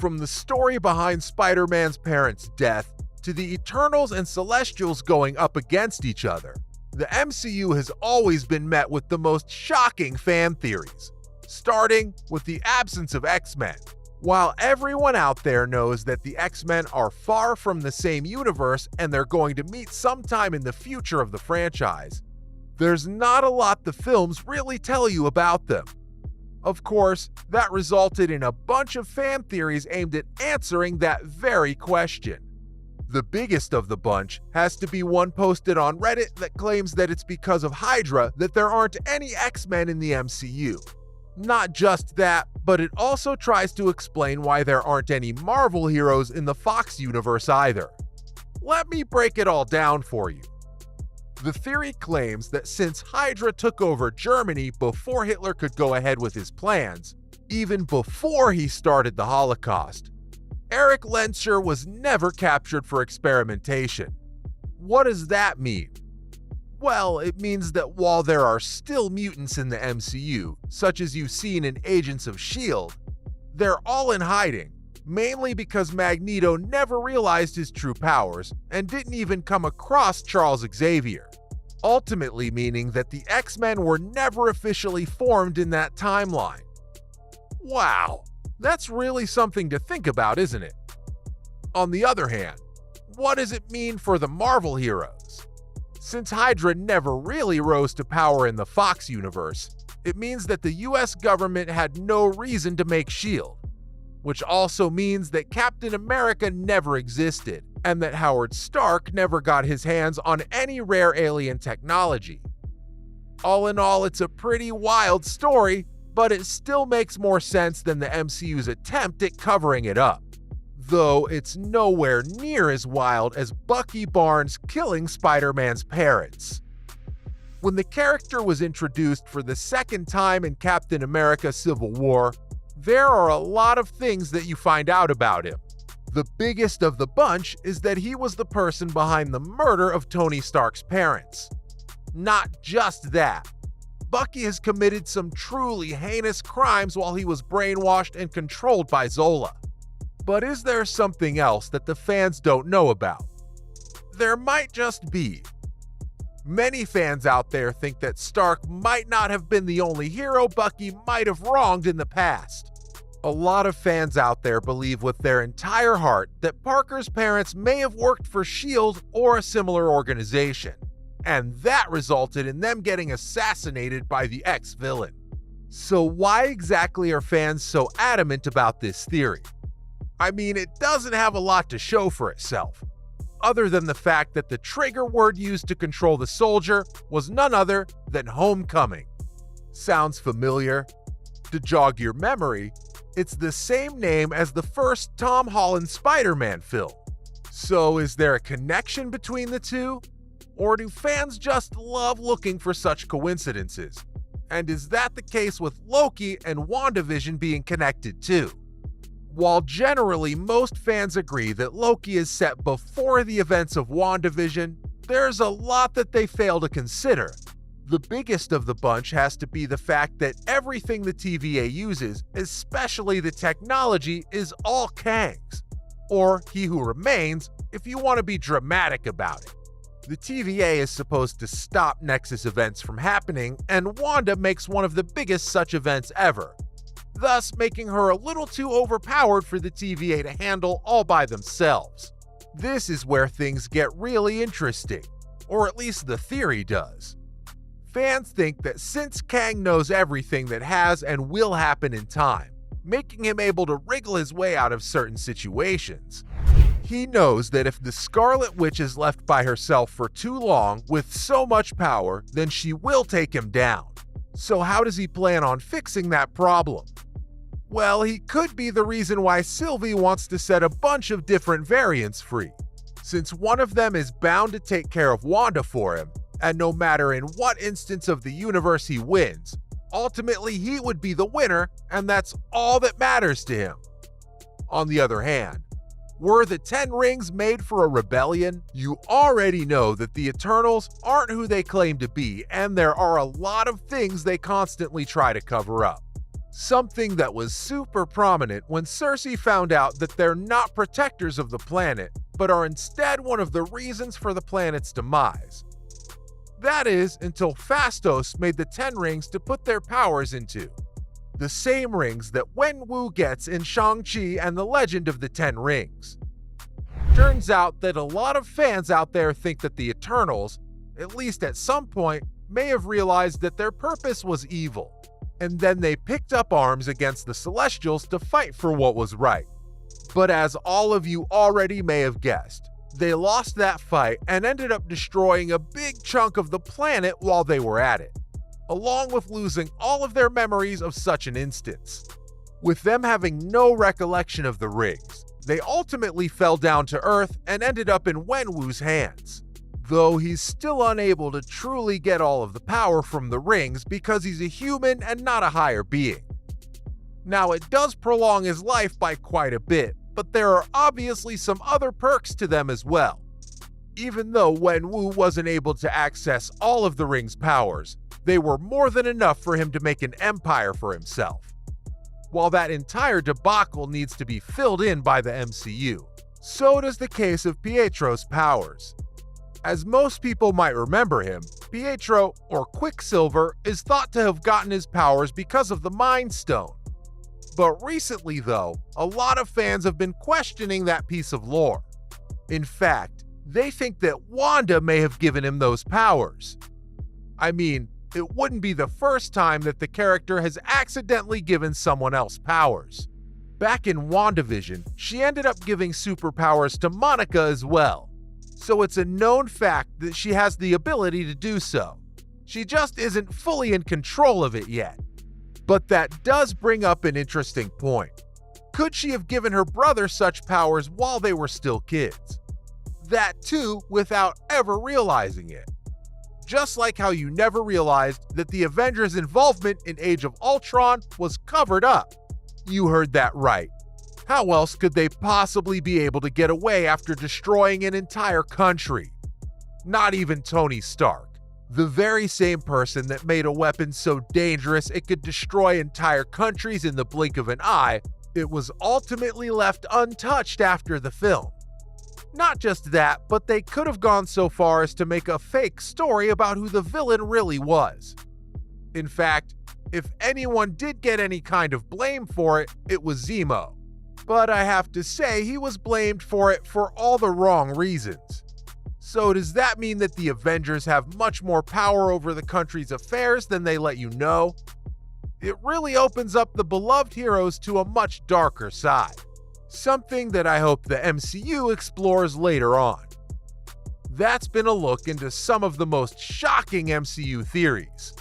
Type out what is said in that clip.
From the story behind Spider-Man's parents' death to the Eternals and Celestials going up against each other, the MCU has always been met with the most shocking fan theories, starting with the absence of X-Men. While everyone out there knows that the X-Men are far from the same universe and they're going to meet sometime in the future of the franchise, there's not a lot the films really tell you about them. Of course, that resulted in a bunch of fan theories aimed at answering that very question. The biggest of the bunch has to be one posted on Reddit that claims that it's because of Hydra that there aren't any X-Men in the MCU. Not just that, but it also tries to explain why there aren't any Marvel heroes in the Fox universe either. Let me break it all down for you. The theory claims that since Hydra took over Germany before Hitler could go ahead with his plans, even before he started the Holocaust, Erich Lehnsherr was never captured for experimentation. What does that mean? Well, it means that while there are still mutants in the MCU, such as you've seen in Agents of S.H.I.E.L.D., they're all in hiding, mainly because Magneto never realized his true powers and didn't even come across Charles Xavier, ultimately meaning that the X-Men were never officially formed in that timeline. Wow, that's really something to think about, isn't it? On the other hand, what does it mean for the Marvel heroes? Since Hydra never really rose to power in the Fox universe, it means that the US government had no reason to make S.H.I.E.L.D., which also means that Captain America never existed, and that Howard Stark never got his hands on any rare alien technology. All in all, it's a pretty wild story, but it still makes more sense than the MCU's attempt at covering it up. Though it's nowhere near as wild as Bucky Barnes killing Spider-Man's parents. When the character was introduced for the second time in Captain America: Civil War, there are a lot of things that you find out about him. The biggest of the bunch is that he was the person behind the murder of Tony Stark's parents. Not just that, Bucky has committed some truly heinous crimes while he was brainwashed and controlled by Zola. But is there something else that the fans don't know about? There might just be. Many fans out there think that Stark might not have been the only hero Bucky might have wronged in the past. A lot of fans out there believe with their entire heart that Parker's parents may have worked for S.H.I.E.L.D. or a similar organization, and that resulted in them getting assassinated by the ex-villain. So why exactly are fans so adamant about this theory? I mean, it doesn't have a lot to show for itself, other than the fact that the trigger word used to control the soldier was none other than homecoming. Sounds familiar? To jog your memory, it's the same name as the first Tom Holland Spider-Man film. So is there a connection between the two? Or do fans just love looking for such coincidences? And is that the case with Loki and WandaVision being connected too? While generally most fans agree that Loki is set before the events of WandaVision, there's a lot that they fail to consider. The biggest of the bunch has to be the fact that everything the TVA uses, especially the technology, is all Kang's. Or He Who Remains, if you want to be dramatic about it. The TVA is supposed to stop Nexus events from happening, and Wanda makes one of the biggest such events ever, thus making her a little too overpowered for the TVA to handle all by themselves. This is where things get really interesting, or at least the theory does. Fans think that since Kang knows everything that has and will happen in time, making him able to wriggle his way out of certain situations, he knows that if the Scarlet Witch is left by herself for too long with so much power, then she will take him down. So how does he plan on fixing that problem? Well, he could be the reason why Sylvie wants to set a bunch of different variants free, since one of them is bound to take care of Wanda for him, and no matter in what instance of the universe he wins, ultimately he would be the winner, and that's all that matters to him. On the other hand, were the 10 Rings made for a rebellion? You already know that the Eternals aren't who they claim to be, and there are a lot of things they constantly try to cover up. Something that was super prominent when Cersei found out that they're not protectors of the planet, but are instead one of the reasons for the planet's demise. That is, until Phastos made the 10 rings to put their powers into. The same rings that Wenwu gets in Shang-Chi and the Legend of the 10 Rings. Turns out that a lot of fans out there think that the Eternals, at least at some point, may have realized that their purpose was evil, and then they picked up arms against the Celestials to fight for what was right. But as all of you already may have guessed, they lost that fight and ended up destroying a big chunk of the planet while they were at it, along with losing all of their memories of such an instance. With them having no recollection of the rings, they ultimately fell down to Earth and ended up in Wenwu's hands, though he's still unable to truly get all of the power from the rings because he's a human and not a higher being. Now, it does prolong his life by quite a bit, but there are obviously some other perks to them as well. Even though Wenwu wasn't able to access all of the ring's powers, they were more than enough for him to make an empire for himself. While that entire debacle needs to be filled in by the MCU, so does the case of Pietro's powers. As most people might remember him, Pietro, or Quicksilver, is thought to have gotten his powers because of the Mind Stone. But recently, though, a lot of fans have been questioning that piece of lore. In fact, they think that Wanda may have given him those powers. I mean, it wouldn't be the first time that the character has accidentally given someone else powers. Back in WandaVision, she ended up giving superpowers to Monica as well. So it's a known fact that she has the ability to do so. She just isn't fully in control of it yet. But that does bring up an interesting point. Could she have given her brother such powers while they were still kids? That too, without ever realizing it. Just like how you never realized that the Avengers' involvement in Age of Ultron was covered up. You heard that right. How else could they possibly be able to get away after destroying an entire country? Not even Tony Stark, the very same person that made a weapon so dangerous it could destroy entire countries in the blink of an eye, it was ultimately left untouched after the film. Not just that, but they could have gone so far as to make a fake story about who the villain really was. In fact, if anyone did get any kind of blame for it, it was Zemo. But I have to say he was blamed for it for all the wrong reasons. So does that mean that the Avengers have much more power over the country's affairs than they let you know? It really opens up the beloved heroes to a much darker side. Something that I hope the MCU explores later on. That's been a look into some of the most shocking MCU theories.